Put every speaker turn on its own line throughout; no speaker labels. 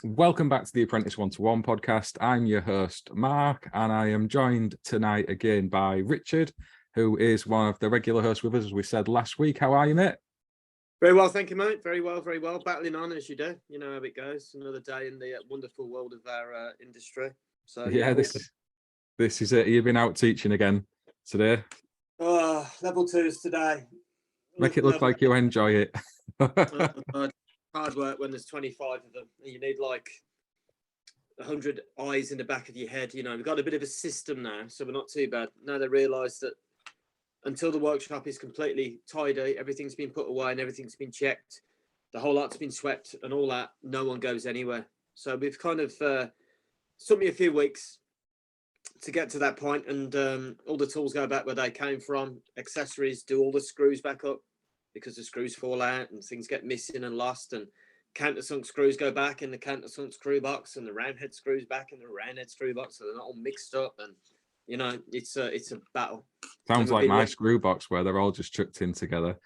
Welcome back to the Apprentice One-to-One podcast. I'm your host, Mark, and I am joined tonight again by Richard, who is one of the regular hosts with us, as we said last week. How are you, mate?
Very well, thank you, mate. Very well, very well. Battling on as you do. You know how it goes. Another day in the wonderful world of our industry. So
Yeah, this is it. You've been out teaching again today.
Oh, level 2s today.
Make it look like you enjoy it.
Hard work when there's 25 of them. You need like 100 eyes in the back of your head. You know, we've got a bit of a system now, so we're not too bad. Now they realise that until the workshop is completely tidy, everything's been put away and everything's been checked, the whole lot's been swept and all that, no one goes anywhere. So we've kind of took me a few weeks to get to that point, and all the tools go back where they came from. Accessories do all the screws back up because the screws fall out and things get missing and lost, and countersunk screws go back in the countersunk screw box, and the round head screws back in the round head screw box, so they're not all mixed up. And you know, it's a battle.
Sounds like my screw box where they're all just chucked in together.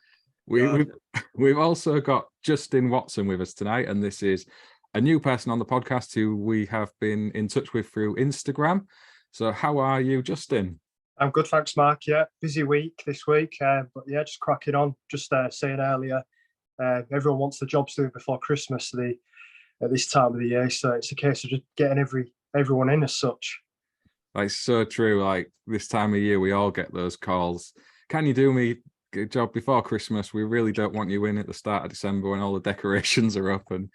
We've also got Justin Watson with us tonight, and this is a new person on the podcast who we have been in touch with through Instagram. So how are you, Justin?
I'm good, thanks, Mark. Yeah, busy week this week, but yeah, just cracking on. Just saying earlier, everyone wants the jobs due before Christmas at this time of the year, so it's a case of just getting everyone in as such.
That's so true. Like this time of year, we all get those calls. Can you do me a job before Christmas? We really don't want you in at the start of December when all the decorations are up, and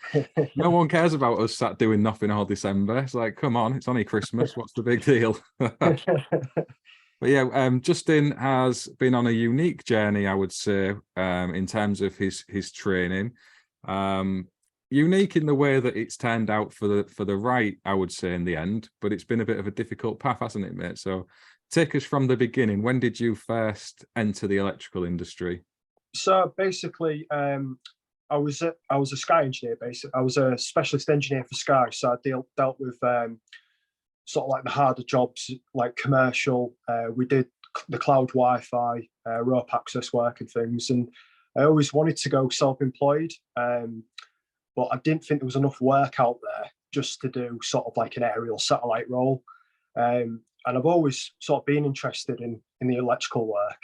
no one cares about us sat doing nothing all December. It's like, come on, it's only Christmas. What's the big deal? But yeah, Justin has been on a unique journey, I would say, in terms of his training. Unique in the way that it's turned out for the right, I would say, in the end. But it's been a bit of a difficult path, hasn't it, mate? So take us from the beginning. When did you first enter the electrical industry?
So basically, I was a Sky engineer. Basically, I was a specialist engineer for Sky. So I dealt with sort of like the harder jobs, like commercial. We did the cloud Wi-Fi, rope access work and things. And I always wanted to go self-employed, but I didn't think there was enough work out there just to do sort of like an aerial satellite role. And I've always sort of been interested in the electrical work.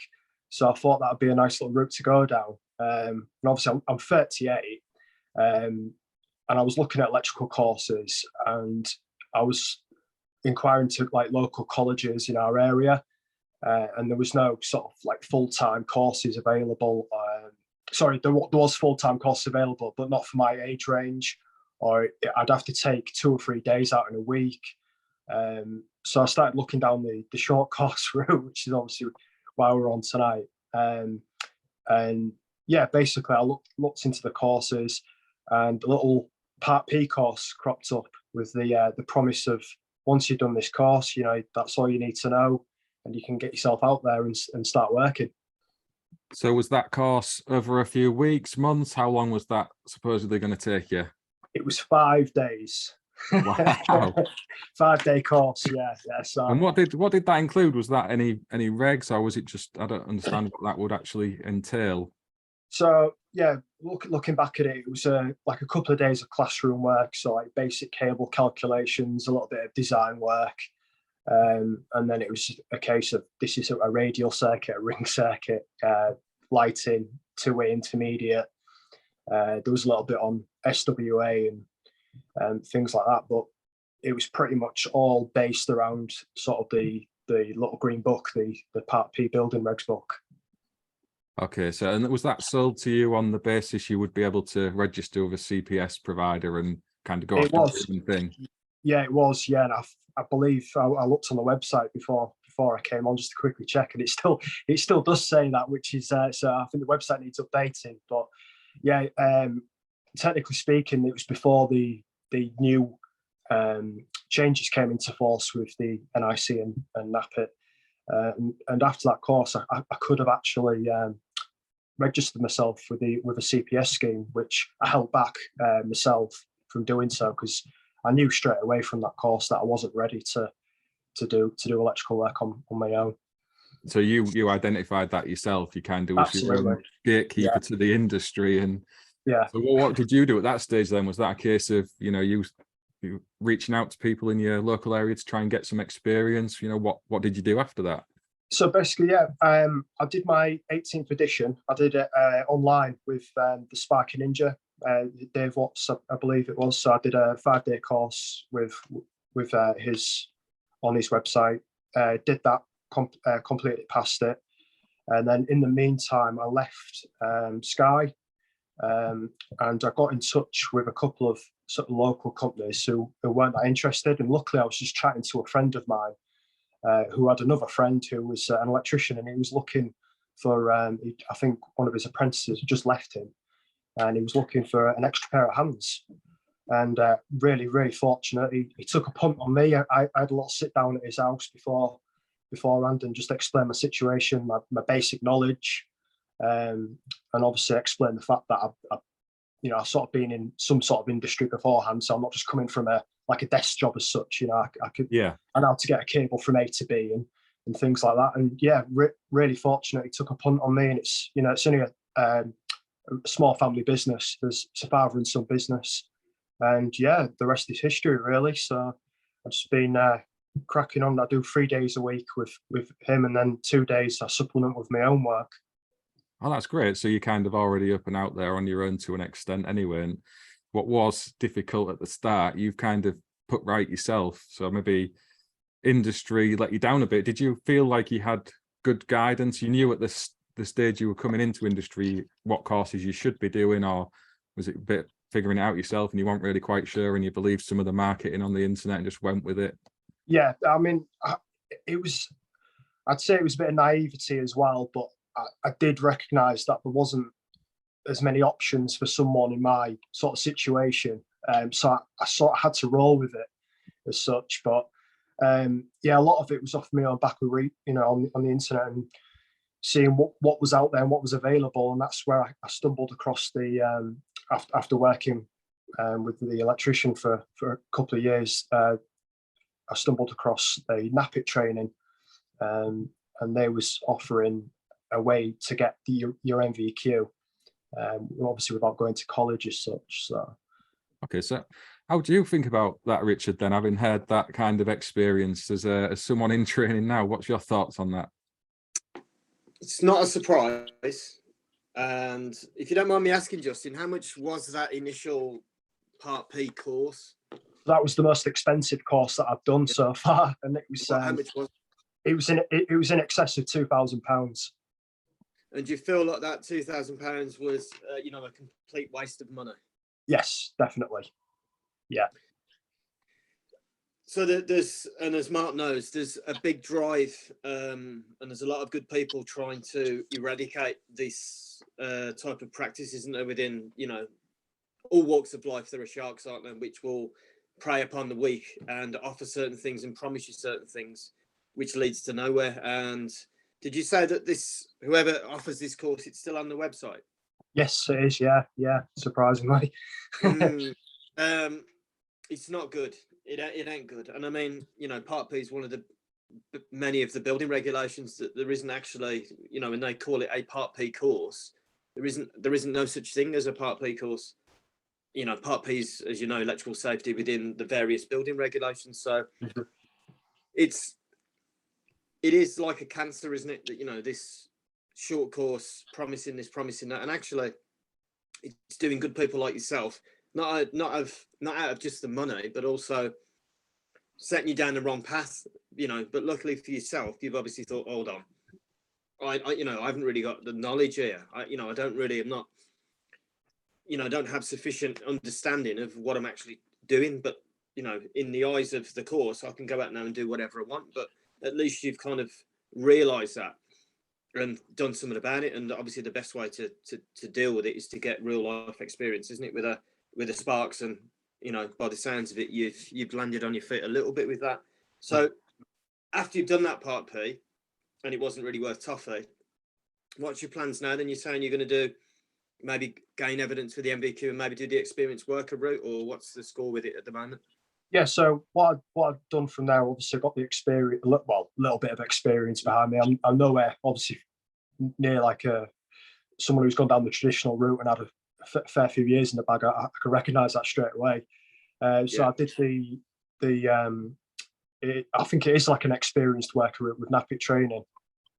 So I thought that would be a nice little route to go down. And obviously I'm 38, and I was looking at electrical courses, and I was inquiring to like local colleges in our area, and there was no sort of like full-time courses available. There was full-time courses available, but not for my age range, or I'd have to take 2 or 3 days out in a week. So I started looking down the short course route, which is obviously why we're on tonight. And yeah, basically I looked into the courses, and the little Part P course cropped up with the promise of, once you've done this course, you know, that's all you need to know, and you can get yourself out there and start working.
So was that course over a few weeks, months? How long was that supposedly going to take you?
It was 5 days.
Wow.
5-day course, yeah. So.
And what did that include? Was that any regs, or was it just, I don't understand what that would actually entail?
So yeah, looking back at it, it was like a couple of days of classroom work, so like basic cable calculations, a little bit of design work, and then it was a case of, this is a radial circuit, a ring circuit, lighting, two-way intermediate. There was a little bit on SWA and things like that, but it was pretty much all based around sort of the little green book, the Part P building regs book.
Okay, so and was that sold to you on the basis you would be able to register with a CPS provider and kind of go after the same thing?
Yeah, it was. Yeah, and I believe I looked on the website before I came on just to quickly check, and it still does say that, which is so I think the website needs updating. But yeah, technically speaking, it was before the new changes came into force with the NIC and NAPIT. And after that course, I could have actually registered myself with a CPS scheme, which I held back myself from doing so, because I knew straight away from that course that I wasn't ready to do electrical work on my own.
So you identified that yourself. You kind of was your own gatekeeper to the industry, and
Yeah.
So what did you do at that stage then? Was that a case of, you reaching out to people in your local area to try and get some experience? What did you do after that?
So basically, yeah, I did my 18th edition. I did it online with the Sparky Ninja, Dave Watts, I believe it was. So I did a 5-day course with his on his website. Did that, completely passed it, and then in the meantime, I left Sky, and I got in touch with a couple of sort of local companies who weren't that interested. And luckily, I was just chatting to a friend of mine who had another friend who was an electrician, and he was looking for, I think one of his apprentices had just left him, and he was looking for an extra pair of hands. And really, really fortunate. He took a punt on me. I had a little sit down at his house beforehand and just explain my situation, my basic knowledge, and obviously explain the fact that I've sort of been in some sort of industry beforehand, so I'm not just coming from a desk job as such. I could,
Yeah,
I know how to get a cable from A to B and things like that. And yeah, really fortunate. He took a punt on me, and it's only a small family business. It's a father and son business, and yeah, the rest is history really. So I've just been cracking on. I do 3 days a week with him, and then 2 days I supplement with my own work.
oh, that's great. So you're kind of already up and out there on your own to an extent anyway. And what was difficult at the start, you've kind of put right yourself. So maybe industry let you down a bit. Did you feel like you had good guidance? You knew at the stage you were coming into industry what courses you should be doing, or was it a bit figuring it out yourself and you weren't really quite sure and you believed some of the marketing on the internet and just went with it?
Yeah, I mean, I'd say it was a bit of naivety as well, but I did recognise that there wasn't as many options for someone in my sort of situation. So I sort of had to roll with it as such. But yeah, a lot of it was off me on back of on the internet and seeing what was out there and what was available. And that's where I stumbled across the after working with the electrician for a couple of years. I stumbled across the NAPIT training, and they was offering a way to get your NVQ, obviously without going to college as such. So,
okay, so how do you think about that, Richard? Then, having had that kind of experience as someone in training now, what's your thoughts on that?
It's not a surprise, and if you don't mind me asking, Justin, how much was that initial Part P course?
That was the most expensive course that I've done so far, and it was
how much was
it was in excess of £2,000.
And do you feel like that £2,000 was a complete waste of money?
Yes, definitely. Yeah.
So there's, and as Mark knows, there's a big drive, and there's a lot of good people trying to eradicate this type of practice, isn't there? Within all walks of life, there are sharks, aren't there, which will prey upon the weak and offer certain things and promise you certain things, which leads to nowhere. And did you say that whoever offers this course, it's still on the website?
Yes, it is. Yeah. Surprisingly.
It's not good. It ain't good. And I mean, Part P is one of the many of the building regulations that there isn't actually, when they call it a Part P course, there isn't no such thing as a Part P course. Part P is, as you know, electrical safety within the various building regulations. So it is like a cancer, isn't it? That this short course promising this, promising that, and actually, it's doing good people like yourself not out of just the money, but also setting you down the wrong path. But luckily for yourself, you've obviously thought, hold on, I haven't really got the knowledge here. I don't have sufficient understanding of what I'm actually doing. But in the eyes of the course, I can go out now and do whatever I want. But at least you've kind of realised that and done something about it. And obviously, the best way to deal with it is to get real life experience, isn't it? With the Sparks, and by the sounds of it, you've landed on your feet a little bit with that. So after you've done that Part P, and it wasn't really worth toffee, what's your plans now? Then you're saying you're going to do maybe gain evidence for the MVQ and maybe do the experienced worker route, or what's the score with it at the moment?
Yeah, so what I've done from there, obviously got the experience, a little bit of experience behind me. I'm nowhere, obviously, near like someone who's gone down the traditional route and had fair few years in the bag, I could recognise that straight away. So I did I think it is like an experienced worker with NAPIT training.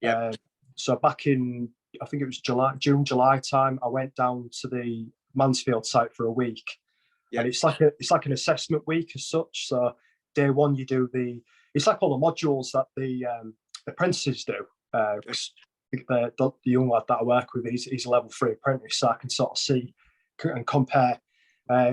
Yeah.
So back in, I think it was June, July time, I went down to the Mansfield site for a week.
Yeah.
And it's like an assessment week as such. So day one, you do it's like all the modules that the apprentices do. The young lad that I work with, he's a level 3 apprentice, so I can sort of see and compare.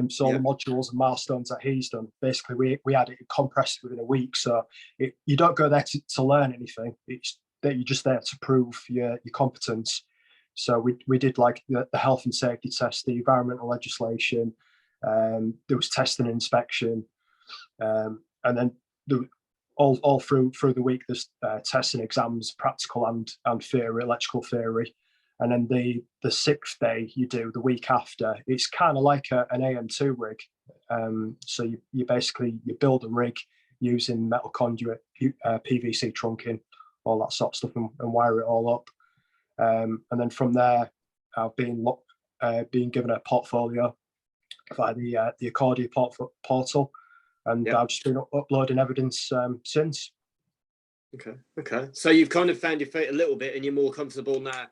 So all the modules and milestones that he's done, basically we had it compressed within a week. So you don't go there to learn anything. It's that you're just there to prove your competence. So we did like the health and safety test, the environmental legislation. There was testing and inspection, and then all through the week there's tests and exams, practical and theory, electrical theory. And then the 6th day you do the week after, it's kind of like an AM2 rig. So you basically build a rig using metal conduit, PVC trunking, all that sort of stuff, and wire it all up. And then from there, I've been given a portfolio via the Accordia portal, and I've just been uploading evidence since.
Okay. So you've kind of found your feet a little bit, and you're more comfortable now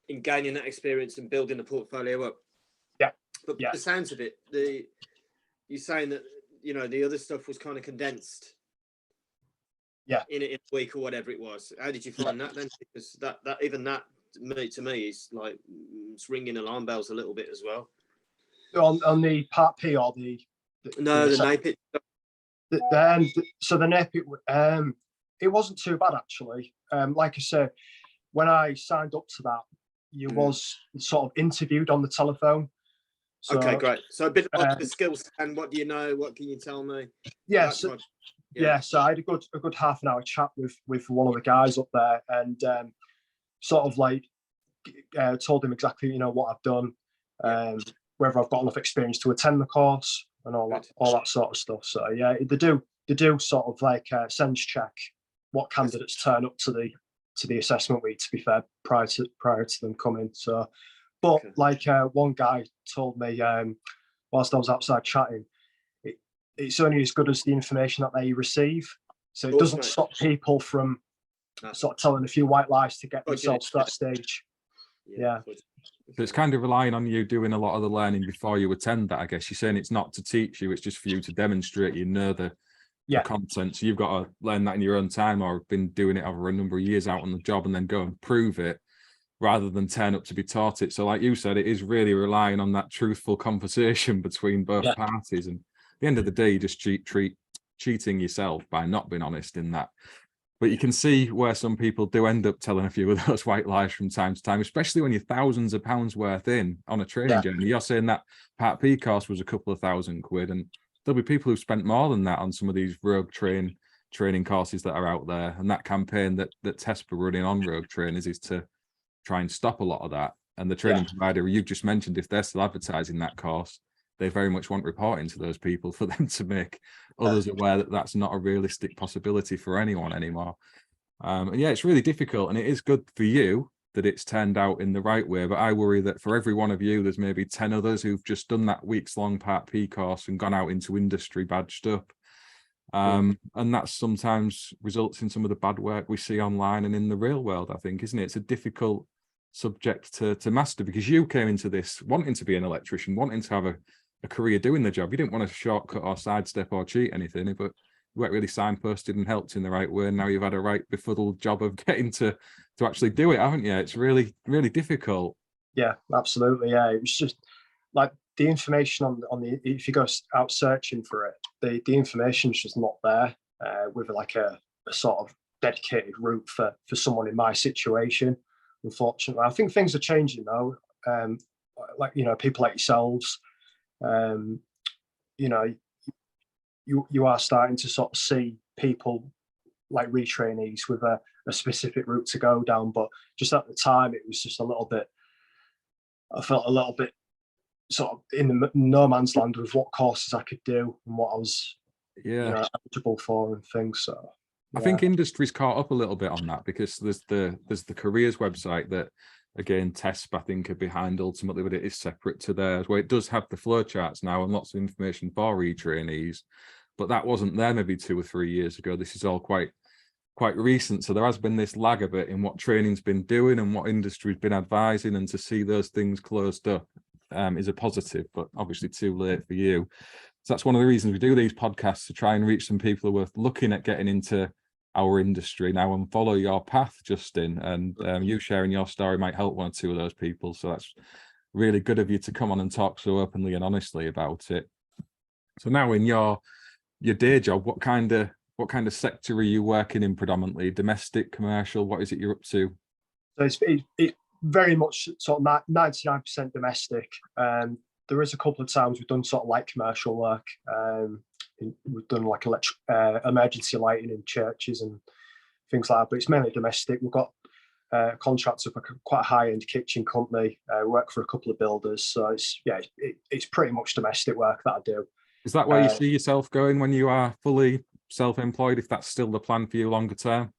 in gaining that experience and building the portfolio up.
Yeah.
But the sounds of it, you're saying that the other stuff was kind of condensed.
Yeah.
In a week or whatever it was. How did you find that then? Because that to me is like it's ringing alarm bells a little bit as well.
On the Part P or the
NAPIT.
So the NAPIT, it wasn't too bad actually. Like I said, when I signed up to that, you was sort of interviewed on the telephone. So,
okay, great. So a bit of the skills and what do you know? What can you tell me?
Yeah. So I had a good half an hour chat with one of the guys up there, and sort of like told him exactly what I've done, whether I've got enough experience to attend the course and all that sort of stuff. So yeah, they do sort of like sense check what candidates turn up to the assessment week, to be fair, prior to them coming. So, but like one guy told me whilst I was outside chatting, it's only as good as the information that they receive. So it doesn't stop people from sort of telling a few white lies to get themselves to that stage. Yeah.
So it's kind of relying on you doing a lot of the learning before you attend that, I guess. You're saying it's not to teach you, it's just for you to demonstrate the content. So you've got to learn that in your own time, or been doing it over a number of years out on the job and then go and prove it rather than turn up to be taught it. So like you said, it is really relying on that truthful conversation between both parties. And at the end of the day, you just cheating yourself by not being honest in that. But you can see where some people do end up telling a few of those white lies from time to time, especially when you're thousands of pounds worth in on a training journey. You're saying that Part P course was a couple of £1,000, and there'll be people who've spent more than that on some of these rogue training courses that are out there. And that campaign that TESP are running on rogue trainers is to try and stop a lot of that. And the training provider you've just mentioned, if they're still advertising that course, they very much want reporting to those people for them to make others aware that that's not a realistic possibility for anyone anymore. And yeah, it's really difficult, and it is good for you that it's turned out in the right way. But I worry that for every one of you, there's maybe 10 others who've just done that weeks-long Part P course and gone out into industry badged up. And that sometimes results in some of the bad work we see online and in the real world, I think, isn't it? It's a difficult subject to master, because you came into this wanting to be an electrician, wanting to have a career doing the job. You didn't want to shortcut or sidestep or cheat anything, but you weren't really signposted and helped in the right way. And now you've had a right befuddled job of getting to actually do it, haven't you? It's really, really difficult.
Yeah, absolutely. Yeah, it was just like the information on the, if you go out searching for it, the information's just not there with like a sort of dedicated route for someone in my situation. Unfortunately, I think things are changing though. Like people like yourselves. You are starting to sort of see people like re-trainees with a specific route to go down, but just at the time it was just I felt a little bit sort of in the no man's land with what courses I could do and what I was eligible for and things. So
I think industry's caught up a little bit on that, because there's the careers website that again, TESP, I think, are behind ultimately, but it is separate to theirs, where it does have the flow charts now and lots of information for re-trainees, but that wasn't there maybe 2 or 3 years ago. This is all quite recent. So there has been this lag a bit in what training's been doing and what industry's been advising, and to see those things closed up is a positive, but obviously too late for you. So that's one of the reasons we do these podcasts, to try and reach some people who are looking at getting into our industry now and follow your path, Justin. And you sharing your story might help 1 or 2 of those people. So that's really good of you to come on and talk so openly and honestly about it. So now in your day job, what kind of sector are you working in predominantly? Domestic, commercial? What is it you're up to?
So it's very much sort of 99% domestic. There is a couple of times we've done sort of light commercial work. We've done like emergency lighting in churches and things like that, but it's mainly domestic. We've got contracts with quite a high-end kitchen company. Work for a couple of builders, so it's pretty much domestic work that I do.
Is that where you see yourself going when you are fully self-employed, if that's still the plan for you longer term?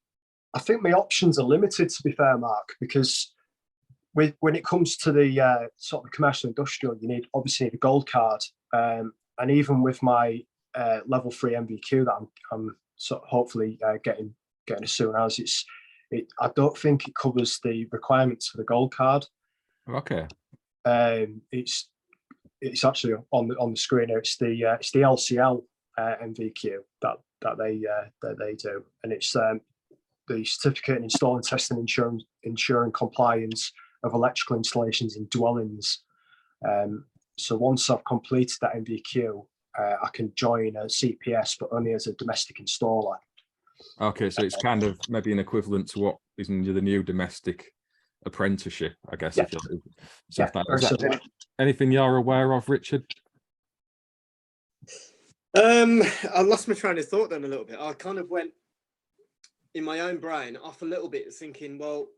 I think my options are limited, to be fair, Mark, because when it comes to the sort of commercial industrial, you obviously need a gold card, and even with my level 3 MVQ that I'm sort of hopefully getting as soon as I don't think it covers the requirements for the gold card.
Okay.
It's actually on the screen here. It's the LCL MVQ that they do, and it's the certificate in installing, testing, ensuring compliance of electrical installations in dwellings. So once I've completed that MVQ, I can join a CPS, but only as a domestic installer.
Okay, so it's kind of maybe an equivalent to what is in the new domestic apprenticeship, I guess.
Yeah.
Is that anything you're aware of, Richard?
I lost my train of thought then a little bit. I kind of went in my own brain off a little bit, thinking, well,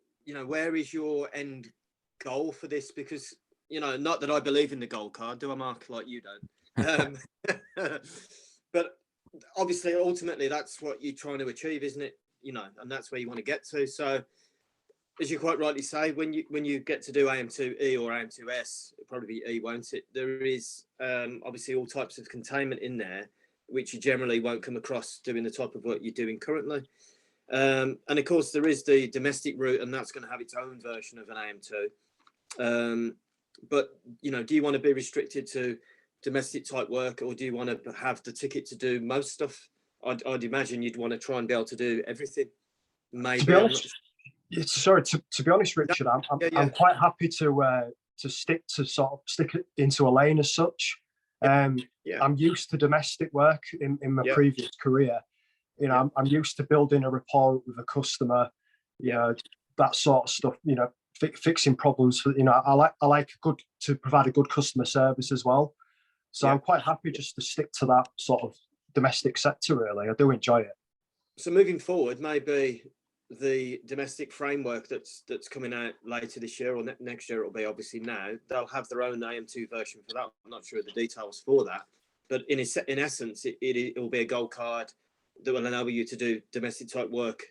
where is your end goal for this? Because, not that I believe in the gold card, do I, Mark? Like you don't. But obviously, ultimately, that's what you're trying to achieve, isn't it? And that's where you want to get to. So, as you quite rightly say, when you get to do AM2E or AM2S, it'll probably be E, won't it? There is obviously all types of containment in there, which you generally won't come across doing the type of work you're doing currently. And of course, there is the domestic route, and that's going to have its own version of an AM2. But do you want to be restricted to domestic type work, or do you want to have the ticket to do most stuff? I'd imagine you'd want to try and be able to do everything. Maybe.
To be honest, Richard, I'm quite happy to stick into a lane as such. I'm used to domestic work in my previous career. I'm used to building a rapport with a customer, that sort of stuff. Fixing problems. I like to provide a good customer service as well. So I'm quite happy just to stick to that sort of domestic sector. Really, I do enjoy it.
So moving forward, maybe the domestic framework that's coming out later this year or next year, it'll be obviously now, they'll have their own AM2 version for that. I'm not sure of the details for that, but in essence, it will be a gold card that will enable you to do domestic type work,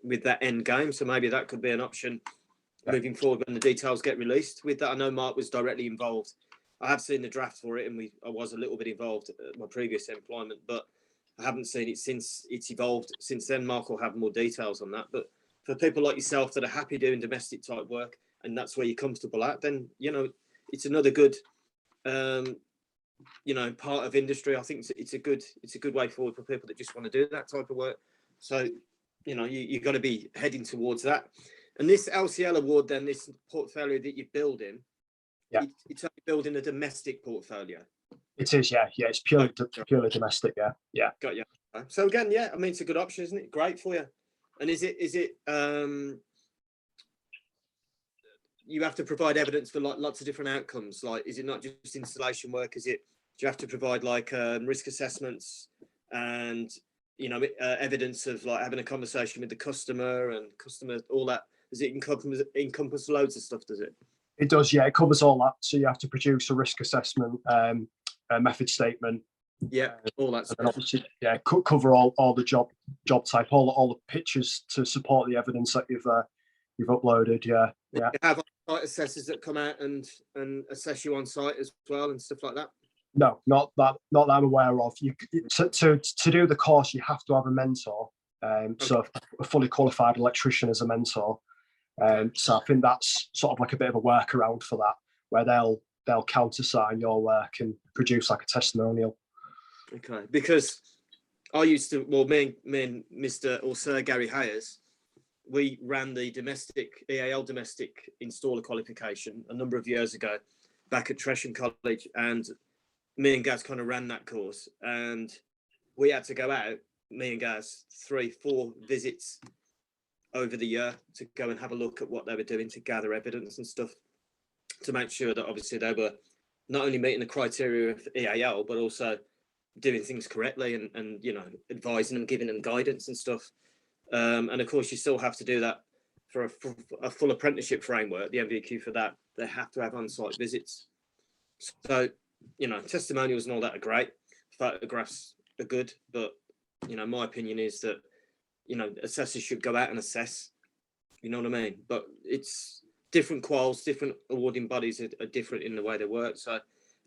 with that end game. So maybe that could be an option moving forward when the details get released. With that, I know Mark was directly involved. I have seen the draft for it, and I was a little bit involved at my previous employment, but I haven't seen it since it's evolved. Since then, Mark will have more details on that. But for people like yourself that are happy doing domestic type work, and that's where you're comfortable at, then it's another good, part of industry. I think it's a good way forward for people that just want to do that type of work. So, you've got to be heading towards that. And this LCL award, then, this portfolio that you're building, it's only building a domestic portfolio.
It is, yeah. It's purely domestic, yeah.
Got you. So again, it's a good option, isn't it? Great for you. And is it you have to provide evidence for lots of different outcomes? Like, is it not just installation work? Do you have to provide risk assessments and evidence of having a conversation with the customer and all that? Does it encompass loads of stuff? Does it?
It does, yeah. It covers all that. So you have to produce a risk assessment, a method statement.
Yeah, all that stuff.
Obviously, cover all the job type, all the pictures to support the evidence that We've uploaded, yeah.
You have site assessors that come out and assess you on site as well and stuff like that.
No, not that I'm aware of. To do the course, you have to have a mentor. So a fully qualified electrician as a mentor. So I think that's sort of like a bit of a workaround for that, where they'll countersign your work and produce like a testimonial.
Okay, because I used to, well, me and Mr. or Sir Gary Hayes, we ran the domestic EAL domestic installer qualification a number of years ago back at Tresham College, and me and Gaz kind of ran that course, and we had to go out, me and Gaz, 3-4 visits over the year to go and have a look at what they were doing to gather evidence and stuff, to make sure that obviously they were not only meeting the criteria of EAL, but also doing things correctly and you know, advising them, giving them guidance and stuff. And of course, you still have to do that for a full apprenticeship framework, the MVQ for that. They have to have on-site visits. So, you know, testimonials and all that are great. Photographs are good, but, you know, my opinion is that, you know, assessors should go out and assess, you know what I mean? But it's different quals, different awarding bodies are different in the way they work. So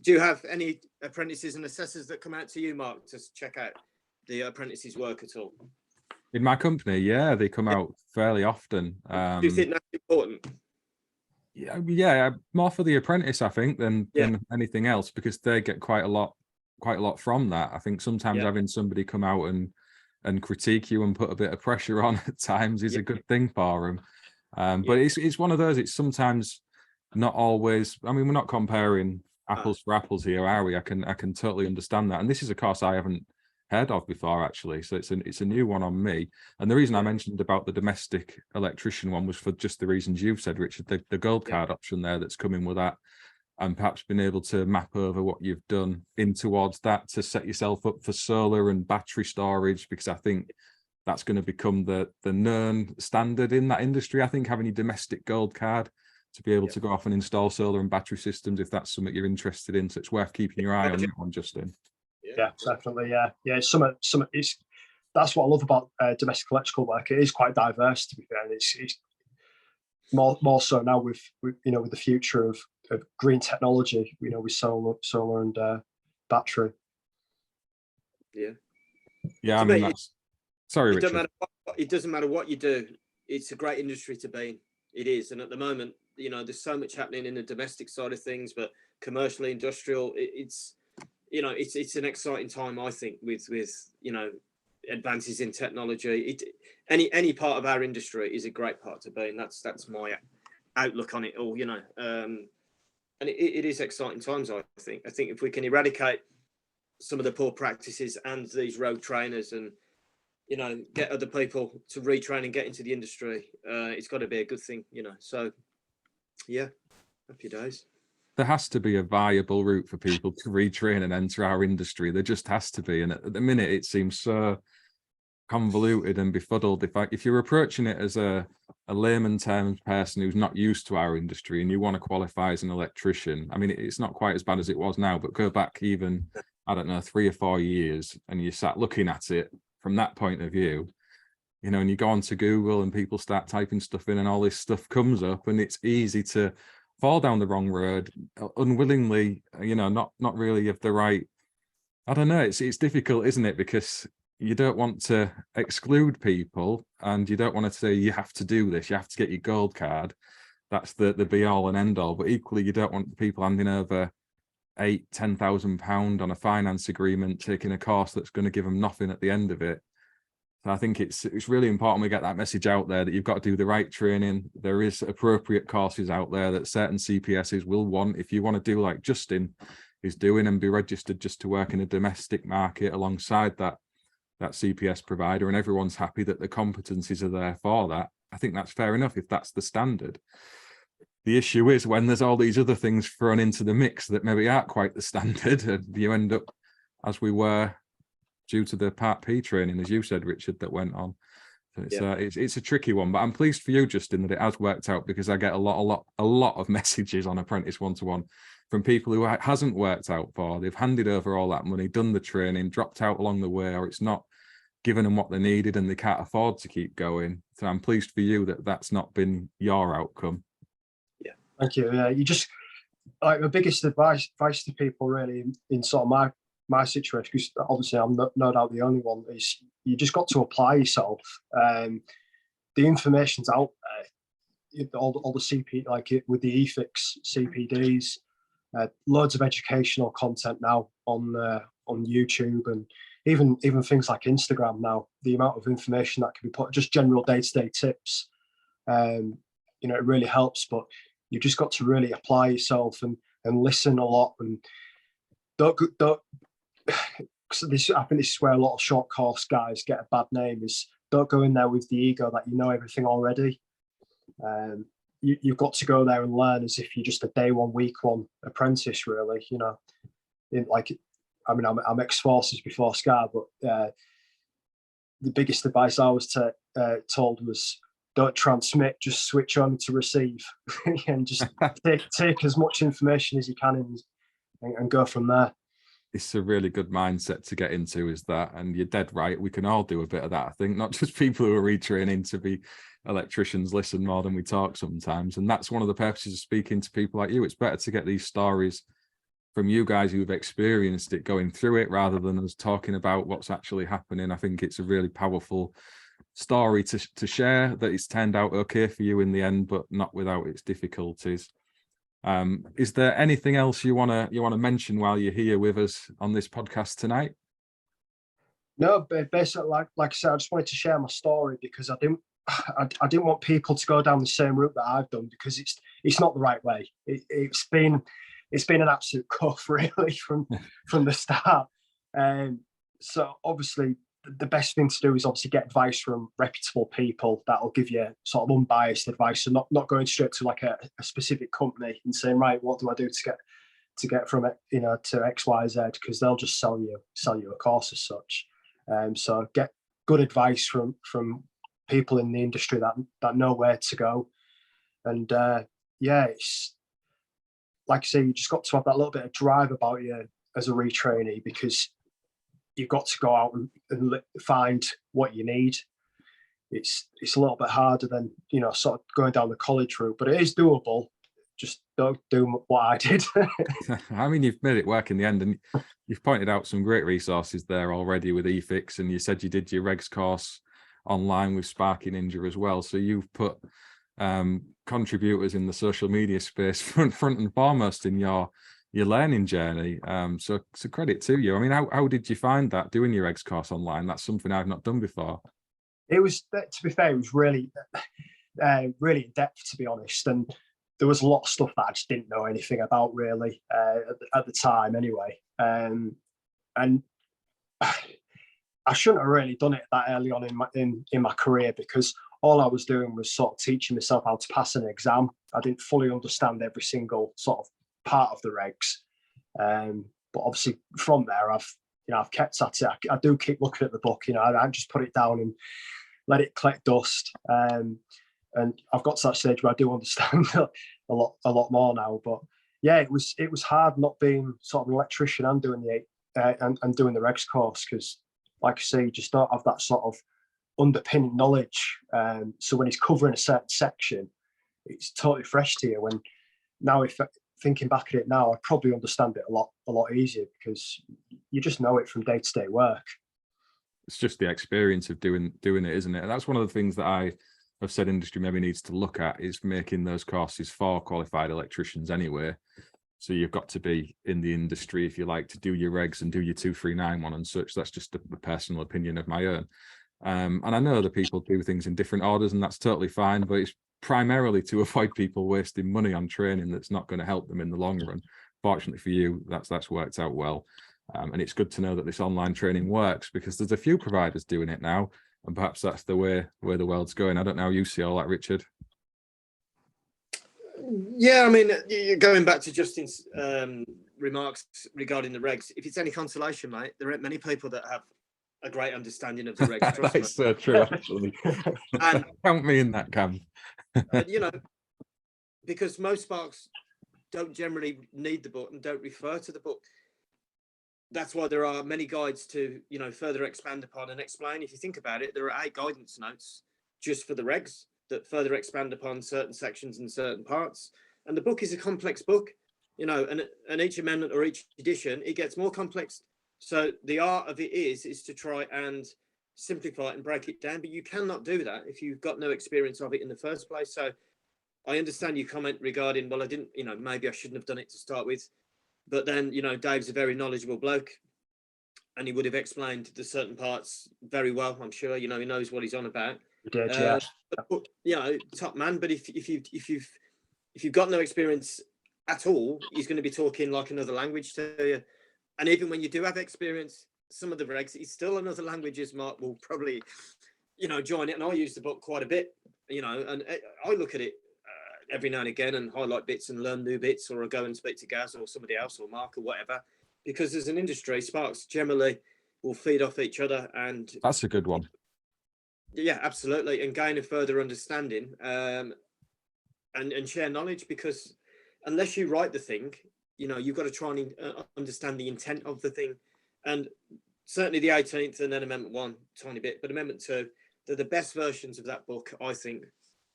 do you have any apprentices and assessors that come out to you, Mark, to check out the apprentices' work at all?
In my company, yeah, they come out fairly often.
Do you think that's important?
Yeah, more for the apprentice, I think, than anything else, because they get quite a lot from that. I think sometimes having somebody come out and critique you and put a bit of pressure on at times is a good thing for them. But it's one of those. It's sometimes not always. I mean, we're not comparing apples for apples here, are we? I can totally understand that. And this is a course I haven't heard of before, actually, so it's a new one on me. And the reason I mentioned about the domestic electrician one was for just the reasons you've said, Richard, the gold card option there that's coming with that, and perhaps being able to map over what you've done in towards that to set yourself up for solar and battery storage, because I think that's going to become the known standard in that industry. I think having your domestic gold card to be able to go off and install solar and battery systems, if that's something you're interested in, so it's worth keeping your eye on that one, Justin.
Yeah, definitely. Yeah. That's what I love about domestic electrical work. It is quite diverse, to be fair. And it's more so now with the future of green technology. You know, with solar and battery.
Yeah. I mean, that's sorry, Richard.
It doesn't matter what you do. It's a great industry to be in. It is, and at the moment, you know, there's so much happening in the domestic side of things, but commercially, industrial, it's an exciting time, I think, with you know, advances in technology. Any part of our industry is a great part to be, and that's my outlook on it all, you know. And it is exciting times, I think. I think if we can eradicate some of the poor practices and these rogue trainers, and you know, get other people to retrain and get into the industry, it's got to be a good thing, you know. So, yeah, happy days.
There has to be a viable route for people to retrain and enter our industry. There just has to be. And at the minute, it seems so convoluted and befuddled. If you're approaching it as a layman terms person who's not used to our industry and you want to qualify as an electrician, I mean, it's not quite as bad as it was now, but go back even, I don't know, 3 or 4 years, and you sat looking at it from that point of view, you know, and you go onto Google and people start typing stuff in and all this stuff comes up, and it's easy to fall down the wrong road unwillingly, you know, not really of the right. I don't know, it's difficult, isn't it? Because you don't want to exclude people, and you don't want to say you have to do this, you have to get your gold card, that's the be all and end all. But equally, you don't want people handing over £8,000-10,000 on a finance agreement, taking a course that's going to give them nothing at the end of it. So I think it's really important we get that message out there, that you've got to do the right training. There is appropriate courses out there that certain CPSs will want. If you want to do like Justin is doing and be registered just to work in a domestic market alongside that CPS provider, and everyone's happy that the competencies are there for that, I think that's fair enough if that's the standard. The issue is when there's all these other things thrown into the mix that maybe aren't quite the standard, and you end up as we were due to the Part P training, as you said, Richard, that went on. So it's a tricky one, but I'm pleased for you, Justin, that it has worked out, because I get a lot of messages on Apprentice 1-to-1 from people who it hasn't worked out for. They've handed over all that money, done the training, dropped out along the way, or it's not given them what they needed and they can't afford to keep going. So I'm pleased for you that that's not been your outcome.
Yeah, thank you. Yeah, you just, like, the biggest advice to people really in sort of my situation, because obviously I'm no doubt the only one, is you just got to apply yourself. The information's out there. All the CP, like it with the EFIX CPDs, loads of educational content now on YouTube, and even things like Instagram now. The amount of information that can be put, just general day-to-day tips, you know, it really helps. But you just got to really apply yourself and listen a lot, and don't. So I think this is where a lot of short course guys get a bad name, is don't go in there with the ego that you know everything already. You've got to go there and learn as if you're just a day one, week one apprentice, really. You know, I'm ex-forces before SCAR, but the biggest advice I was told was, don't transmit, just switch on to receive, and just take as much information as you can and go from there.
It's a really good mindset to get into, is that, and you're dead right. We can all do a bit of that. I think not just people who are retraining to be electricians listen more than we talk sometimes. And that's one of the purposes of speaking to people like you. It's better to get these stories from you guys who've experienced it, going through it, rather than us talking about what's actually happening. I think it's a really powerful story to share, that it's turned out okay for you in the end, but not without its difficulties. Is there anything else you want to mention while you're here with us on this podcast tonight?
No, but basically, like I said, I just wanted to share my story, because I didn't want people to go down the same route that I've done, because it's not the right way. It's been an absolute cuff, really, from the start. So obviously, the best thing to do is obviously get advice from reputable people that will give you sort of unbiased advice, and not going straight to like a specific company and saying, right, what do I do to get from it, you know, to X, Y, Z, because they'll just sell you a course as such. So get good advice from people in the industry that know where to go. And yeah, it's like I say, you just got to have that little bit of drive about you as a re-trainee, because you've got to go out and find what you need. It's a little bit harder than, you know, sort of going down the college route, but it is doable. Just don't do what I did.
I mean, you've made it work in the end, and you've pointed out some great resources there already with EFIX, and you said you did your regs course online with Sparky Ninja as well. So you've put contributors in the social media space front and foremost in your learning journey. So credit to you. I mean, how did you find that, doing your regs course online? That's something I've not done before.
It was, to be fair, it was really in depth, to be honest, and there was a lot of stuff that I just didn't know anything about, really, at the time anyway. And I shouldn't have really done it that early on in my career, because all I was doing was sort of teaching myself how to pass an exam. I didn't fully understand every single sort of part of the regs. But obviously from there, I've kept at it. I do keep looking at the book, you know, I just put it down and let it collect dust. And I've got to that stage where I do understand a lot more now. But yeah, it was hard not being sort of an electrician and doing the regs course, because like I say, you just don't have that sort of underpinning knowledge. So when he's covering a certain section, it's totally fresh to you. When now, if thinking back at it now, I'd probably understand it a lot easier, because you just know it from day-to-day work.
It's just the experience of doing it, isn't it? And that's one of the things that I have said industry maybe needs to look at, is making those courses for qualified electricians anyway. So you've got to be in the industry, if you like, to do your regs and do your 2391 and such. That's just a personal opinion of my own. And I know that people do things in different orders, and that's totally fine, but it's primarily to avoid people wasting money on training that's not going to help them in the long run. Fortunately for you, that's worked out well. And it's good to know that this online training works, because there's a few providers doing it now, and perhaps that's the way the world's going. I don't know how you see all that, Richard.
Yeah, I mean, going back to Justin's remarks regarding the regs, if it's any consolation, mate, there aren't many people that have a great understanding of the regs. Trust
That's so true, actually. And count me in that camp.
You know, because most sparks don't generally need the book and don't refer to the book. that's why there are many guides to, you know, further expand upon and explain. If you think about it, there are 8 guidance notes just for the regs that further expand upon certain sections and certain parts. And the book is a complex book, you know, and each amendment or each edition, it gets more complex. So the art of it is to try and simplify it and break it down. But you cannot do that if you've got no experience of it in the first place. So I understand your comment regarding, well, I didn't, you know, maybe I shouldn't have done it to start with. But then, you know, Dave's a very knowledgeable bloke, and he would have explained the certain parts very well. I'm sure, you know, he knows what he's on about.
You did, yeah.
But, you know, top man. But if you've got no experience at all, he's going to be talking like another language to you. And even when you do have experience, some of the regs, it's still another language. As Mark will probably, you know, join it. And I use the book quite a bit, you know, and I look at it every now and again and highlight bits and learn new bits, or I go and speak to Gaz or somebody else or Mark or whatever, because as an industry, sparks generally will feed off each other. And
that's a good one.
Yeah, absolutely. And gain a further understanding and share knowledge, because unless you write the thing, you know, you've got to try and understand the intent of the thing. And certainly the 18th and then Amendment 1, tiny bit, but Amendment 2, they're the best versions of that book, I think,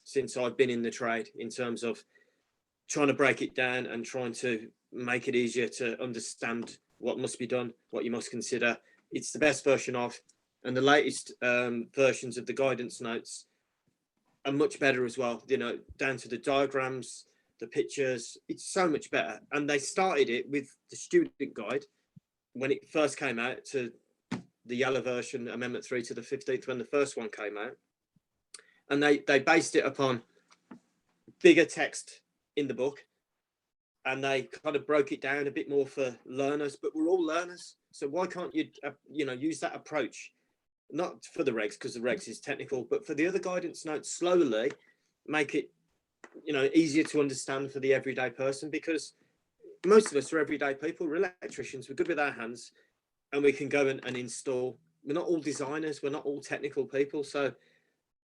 since I've been in the trade, in terms of trying to break it down and trying to make it easier to understand what must be done, what you must consider. It's the best version of, and the latest versions of the guidance notes are much better as well, you know, down to the diagrams, the pictures. It's so much better. And they started it with the student guide when it first came out, to the yellow version, Amendment 3 to the 15th, when the first one came out. And they based it upon bigger text in the book, and they kind of broke it down a bit more for learners. But we're all learners, so why can't you, you know, use that approach? Not for the regs, because the regs is technical, but for the other guidance notes, slowly make it, you know, easier to understand for the everyday person, because most of us are everyday people. We're electricians. We're good with our hands, and we can go and install. We're not all designers. We're not all technical people. So,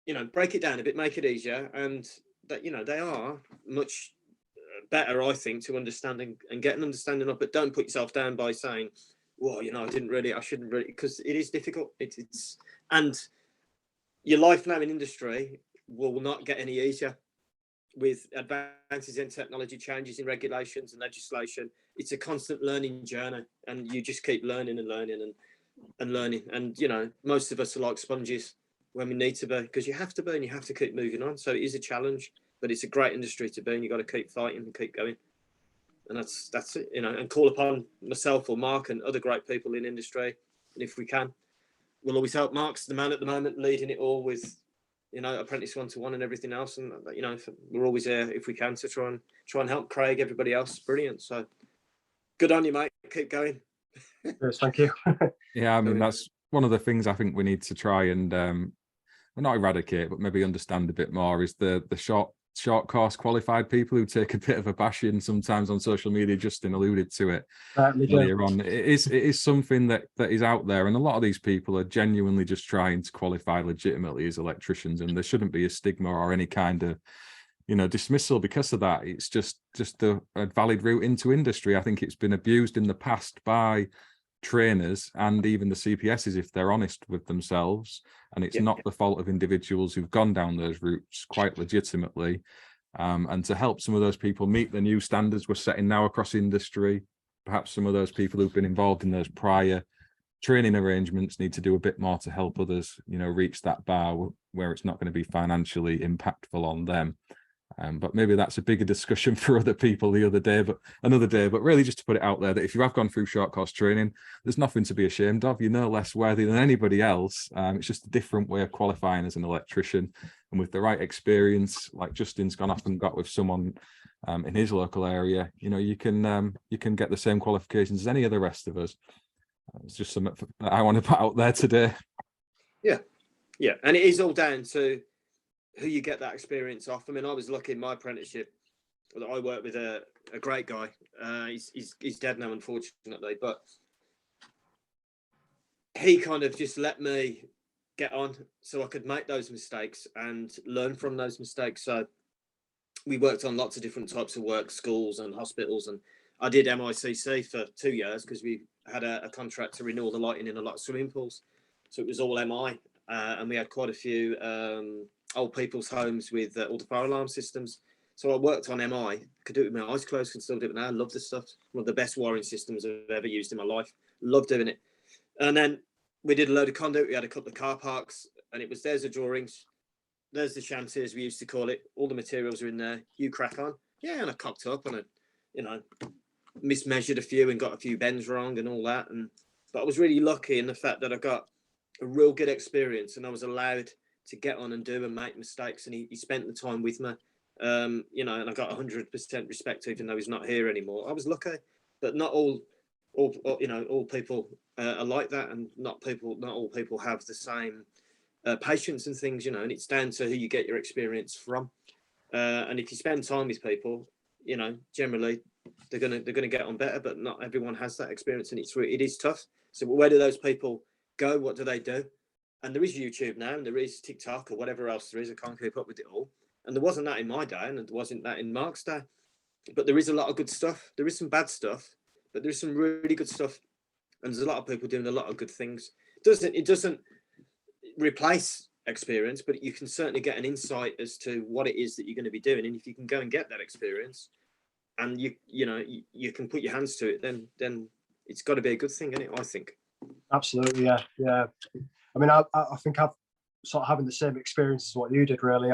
you know, break it down a bit, make it easier, and that, you know, they are much better, I think, to understand and get an understanding of. But don't put yourself down by saying, well, you know, I shouldn't really, because it is difficult. It's and your life now in industry will not get any easier with advances in technology, changes in regulations and legislation. It's a constant learning journey, and you just keep learning and learning and learning. And, you know, most of us are like sponges when we need to be, because you have to be and you have to keep moving on. So it is a challenge, but it's a great industry to be, and you've got to keep fighting and keep going. And that's it, you know, and call upon myself or Mark and other great people in industry. And if we can, we'll always help. Mark's the man at the moment leading it all with, you know, Apprentice 1-to-1 and everything else. And, you know, we're always there if we can to try and help Craig, everybody else. Brilliant. So good on you, mate. Keep going.
Yes, thank you.
Yeah, I mean, that's one of the things I think we need to try and well, not eradicate, but maybe understand a bit more, is the short course qualified people who take a bit of a bashing sometimes on social media. Justin alluded to it earlier on. It is something that is out there, and a lot of these people are genuinely just trying to qualify legitimately as electricians, and there shouldn't be a stigma or any kind of, you know, dismissal because of that. It's just a valid route into industry. I think it's been abused in the past by trainers and even the CPSs, if they're honest with themselves, and it's not the fault of individuals who've gone down those routes quite legitimately. And to help some of those people meet the new standards we're setting now across industry, perhaps some of those people who've been involved in those prior training arrangements need to do a bit more to help others, you know, reach that bar where it's not going to be financially impactful on them. But maybe that's a bigger discussion for other people another day. But really, just to put it out there, that if you have gone through short course training, there's nothing to be ashamed of. You're no less worthy than anybody else. It's just a different way of qualifying as an electrician, and with the right experience, like Justin's gone off and got with someone in his local area, you know, you can get the same qualifications as any of the rest of us. It's just something that I want to put out there today. Yeah,
and it is all down to who you get that experience off. I mean, I was lucky in my apprenticeship that I worked with a great guy. He's dead now, unfortunately, but he kind of just let me get on so I could make those mistakes and learn from those mistakes. So we worked on lots of different types of work, schools and hospitals, and I did MICC for 2 years because we had a contract to renew all the lighting in a lot of swimming pools. So it was all MI, and we had quite a few old people's homes with all the fire alarm systems. So I worked on MI, could do it with my eyes closed, can still do it now. I love this stuff. One of the best wiring systems I've ever used in my life. Love doing it. And then we did a load of conduit. We had a couple of car parks, and it was, there's the drawings, there's the shanty, as we used to call it. All the materials are in there. You crack on. Yeah, and I cocked up and I, mismeasured a few and got a few bends wrong and all that. But I was really lucky in the fact that I got a real good experience, and I was allowed to get on and do and make mistakes. And he spent the time with me. And I got 100% respect, even though he's not here anymore. I was lucky, but not all people are like that, and not all people have the same patience and things, and it's down to who you get your experience from. And if you spend time with people, generally they're gonna get on better, but not everyone has that experience, and it is tough. So where do those people go? What do they do? And there is YouTube now, and there is TikTok or whatever else there is. I can't keep up with it all. And there wasn't that in my day, and there wasn't that in Mark's day. But there is a lot of good stuff. There is some bad stuff, but there's some really good stuff. And there's a lot of people doing a lot of good things. It doesn't replace experience, but you can certainly get an insight as to what it is that you're going to be doing. And if you can go and get that experience, and you can put your hands to it, then it's got to be a good thing, isn't it? I think.
Absolutely, yeah. I mean, I think I've sort of having the same experience as what you did. Really,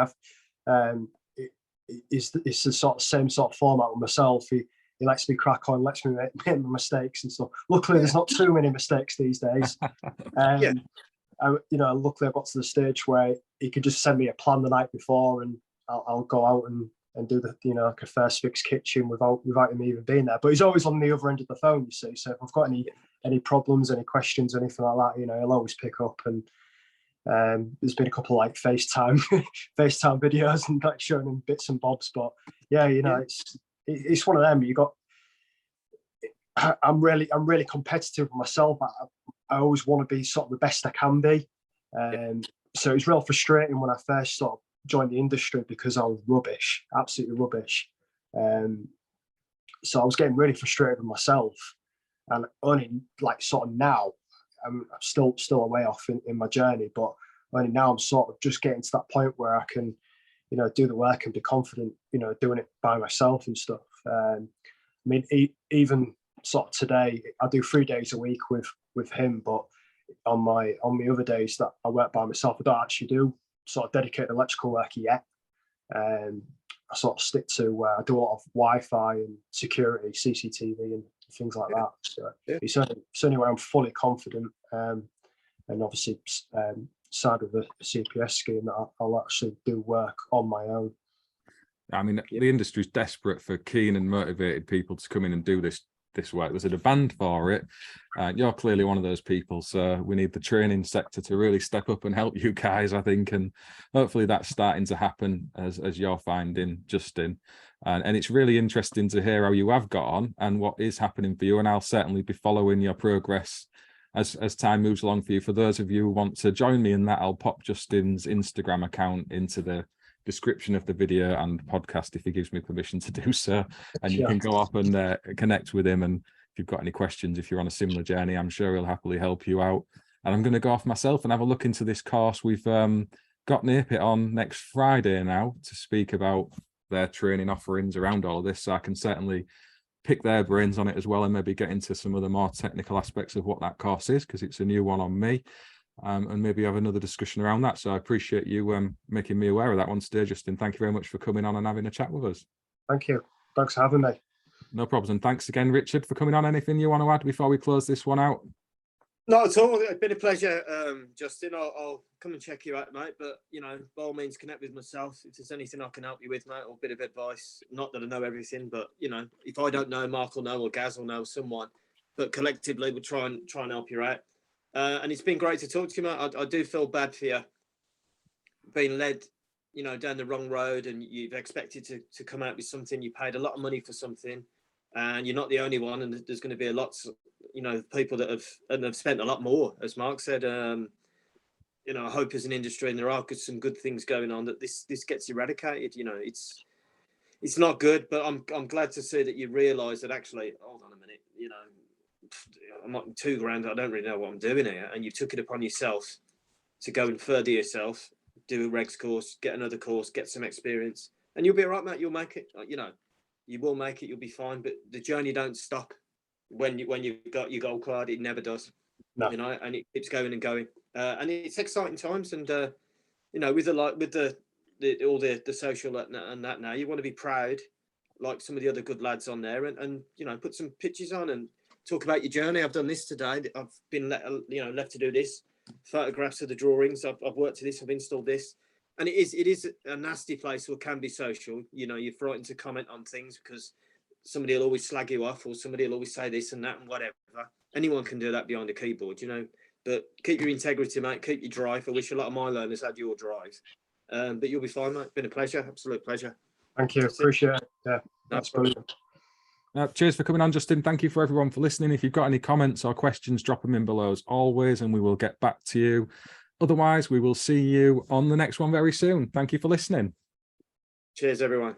it's the sort of same sort of format with myself. He lets me crack on, lets me make my mistakes and stuff. Luckily, there's not too many mistakes these days. Luckily I got to the stage where he could just send me a plan the night before, and I'll go out and do the like a first fix kitchen without him even being there. But he's always on the other end of the phone, you see. So if I've got any problems, any questions, anything like that, he'll always pick up. And there's been a couple of like FaceTime videos and like showing him bits and bobs. But it's one of them. I'm really competitive with myself. I always want to be sort of the best I can be. So it's real frustrating when I first sort of joined the industry, because I was rubbish, absolutely rubbish. So I was getting really frustrated with myself, and only like sort of now, I'm still a way off in my journey, but only now I'm sort of just getting to that point where I can, do the work and be confident, doing it by myself and stuff. I mean, even sort of today, I do 3 days a week with him, but on my other days that I work by myself, I don't actually do sort of dedicated electrical work yet. I sort of stick to I do a lot of Wi-Fi and security, CCTV and things like that. So it's only when I'm fully confident, and obviously side of the CPS scheme, that I'll actually do work on my own.
I mean, the industry's desperate for keen and motivated people to come in and do this work. There's a demand for it. You're clearly one of those people, so we need the training sector to really step up and help you guys, I think, and hopefully that's starting to happen as you're finding, Justin. And it's really interesting to hear how you have got on and what is happening for you, and I'll certainly be following your progress as time moves along for you. For those of you who want to join me in that, I'll pop Justin's Instagram account into the description of the video and podcast if he gives me permission to do so, and you can go up and connect with him. And if you've got any questions, if you're on a similar journey, I'm sure he'll happily help you out. And I'm going to go off myself and have a look into this course. We've got NAPIT on next Friday now to speak about their training offerings around all of this, so I can certainly pick their brains on it as well, and maybe get into some of the more technical aspects of what that course is, because it's a new one on me. And maybe have another discussion around that. So I appreciate you making me aware of that one today, Justin. Thank you very much for coming on and having a chat with us.
Thank you. Thanks for having me.
No problems. And thanks again, Richard, for coming on. Anything you want to add before we close this one out?
Not at all. It's been a pleasure, Justin. I'll come and check you out, mate. But, by all means, connect with myself. If there's anything I can help you with, mate, or a bit of advice. Not that I know everything, but, if I don't know, Mark will know, or Gaz will know, someone. But collectively, we'll try and help you out. And it's been great to talk to you, mate. I do feel bad for you being led, down the wrong road, and you've expected to come out with something. You paid a lot of money for something, and you're not the only one. And there's going to be lots, people that have spent a lot more, as Mark said. I hope as an industry, and there are some good things going on, that this gets eradicated. it's not good, but I'm glad to see that you realise that actually, hold on a minute, you know, I'm not $2,000. I don't really know what I'm doing here, and you took it upon yourself to go and further yourself, do a regs course, get another course, get some experience, and you'll be all right, mate. You'll make it. You know, you will make it. You'll be fine. But the journey don't stop when you've got your gold card. It never does.
No.
You know, and it keeps going and going. And it's exciting times. And you know, with the all the social and that now, you want to be proud, like some of the other good lads on there, and you know, put some pictures on and talk about your journey. I've done this today. I've been left to do this. Photographs of the drawings. I've worked to this. I've installed this, and it is a nasty place or can be social. You know, you're frightened to comment on things because somebody will always slag you off, or somebody will always say this and that and whatever. Anyone can do that behind a keyboard, you know. But keep your integrity, mate. Keep your drive. I wish a lot of my learners had your drive. But you'll be fine, mate. Been a pleasure, absolute pleasure.
Thank you. Appreciate it. Yeah, that's brilliant.
Cheers for coming on, Justin. Thank you for everyone for listening. If you've got any comments or questions, drop them in below as always, and we will get back to you. Otherwise, we will see you on the next one very soon. Thank you for listening.
Cheers, everyone.